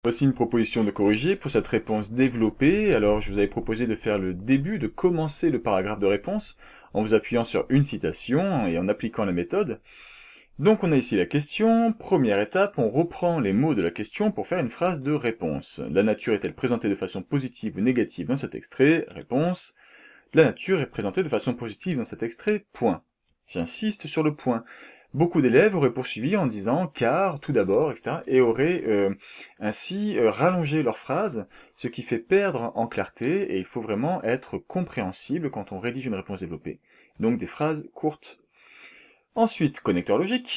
Voici une proposition de corriger pour cette réponse développée. Alors, je vous avais proposé de faire le début, de commencer le paragraphe de réponse en vous appuyant sur une citation et en appliquant la méthode. Donc, on a ici la question. Première étape, on reprend les mots de la question pour faire une phrase de réponse. La nature est-elle présentée de façon positive ou négative dans cet extrait? Réponse. La nature est présentée de façon positive dans cet extrait, point. J'insiste sur le point. Beaucoup d'élèves auraient poursuivi en disant « car »,« tout d'abord », etc. et auraient ainsi rallongé leur phrase, ce qui fait perdre en clarté, et il faut vraiment être compréhensible quand on rédige une réponse développée. Donc des phrases courtes. Ensuite, connecteur logique.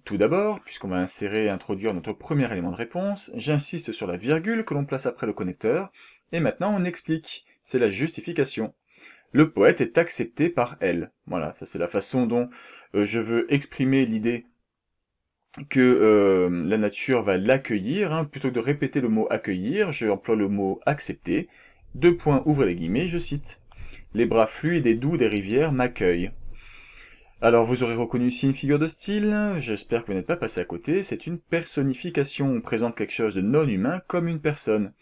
Tout d'abord, puisqu'on va insérer et introduire notre premier élément de réponse, j'insiste sur la virgule que l'on place après le connecteur, et maintenant on explique. C'est la justification. Le poète est accepté par elle. Voilà, ça c'est la façon dont je veux exprimer l'idée que la nature va l'accueillir. Hein. Plutôt que de répéter le mot accueillir, je emploie le mot accepter. Deux points, ouvrez les guillemets, je cite. Les bras fluides et doux des rivières m'accueillent. Alors vous aurez reconnu ici une figure de style, j'espère que vous n'êtes pas passé à côté, c'est une personnification, on présente quelque chose de non humain comme une personne.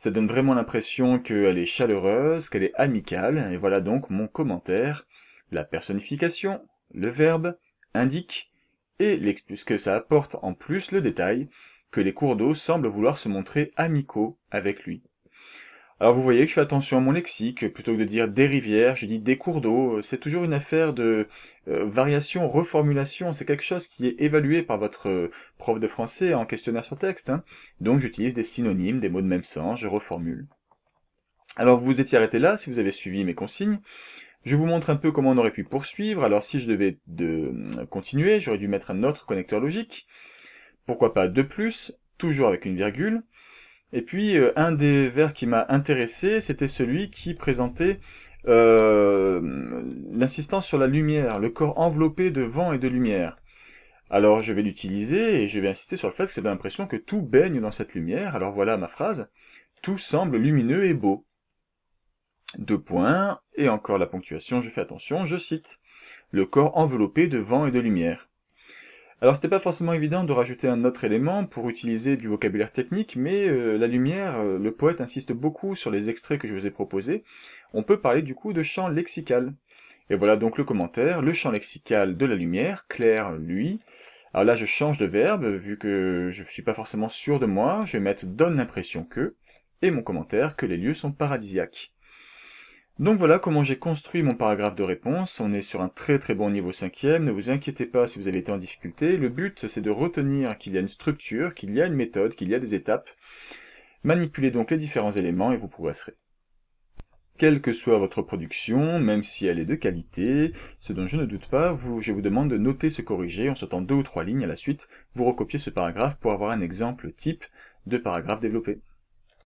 Ça donne vraiment l'impression qu'elle est chaleureuse, qu'elle est amicale, et voilà donc mon commentaire. La personnification, le verbe, indique, et ce que ça apporte en plus le détail, que les cours d'eau semblent vouloir se montrer amicaux avec lui. Alors vous voyez que je fais attention à mon lexique, plutôt que de dire des rivières, je dis des cours d'eau, c'est toujours une affaire de variation, reformulation, c'est quelque chose qui est évalué par votre prof de français en questionnaire sur texte, hein. Donc j'utilise des synonymes, des mots de même sens, je reformule. Alors vous vous étiez arrêté là, si vous avez suivi mes consignes. Je vous montre un peu comment on aurait pu poursuivre. Alors si je devais continuer, j'aurais dû mettre un autre connecteur logique. Pourquoi pas 2+, toujours avec une virgule. Et puis, un des vers qui m'a intéressé, c'était celui qui présentait l'insistance sur la lumière, le corps enveloppé de vent et de lumière. Alors, je vais l'utiliser et je vais insister sur le fait que c'est l'impression que tout baigne dans cette lumière. Alors voilà ma phrase. Tout semble lumineux et beau. Deux points, et encore la ponctuation, je fais attention, je cite. Le corps enveloppé de vent et de lumière. Alors c'était pas forcément évident de rajouter un autre élément pour utiliser du vocabulaire technique, mais la lumière, le poète insiste beaucoup sur les extraits que je vous ai proposés. On peut parler du coup de champ lexical. Et voilà donc le commentaire, le champ lexical de la lumière, clair, lui. Alors là je change de verbe, vu que je ne suis pas forcément sûr de moi, je vais mettre donne l'impression que, et mon commentaire, que les lieux sont paradisiaques. Donc voilà comment j'ai construit mon paragraphe de réponse. On est sur un très bon niveau 5e, ne vous inquiétez pas si vous avez été en difficulté. Le but c'est de retenir qu'il y a une structure, qu'il y a une méthode, qu'il y a des étapes. Manipulez donc les différents éléments et vous progresserez. Quelle que soit votre production, même si elle est de qualité, ce dont je ne doute pas, je vous demande de noter ce corrigé en sautant 2 ou 3 lignes à la suite. Vous recopiez ce paragraphe pour avoir un exemple type de paragraphe développé.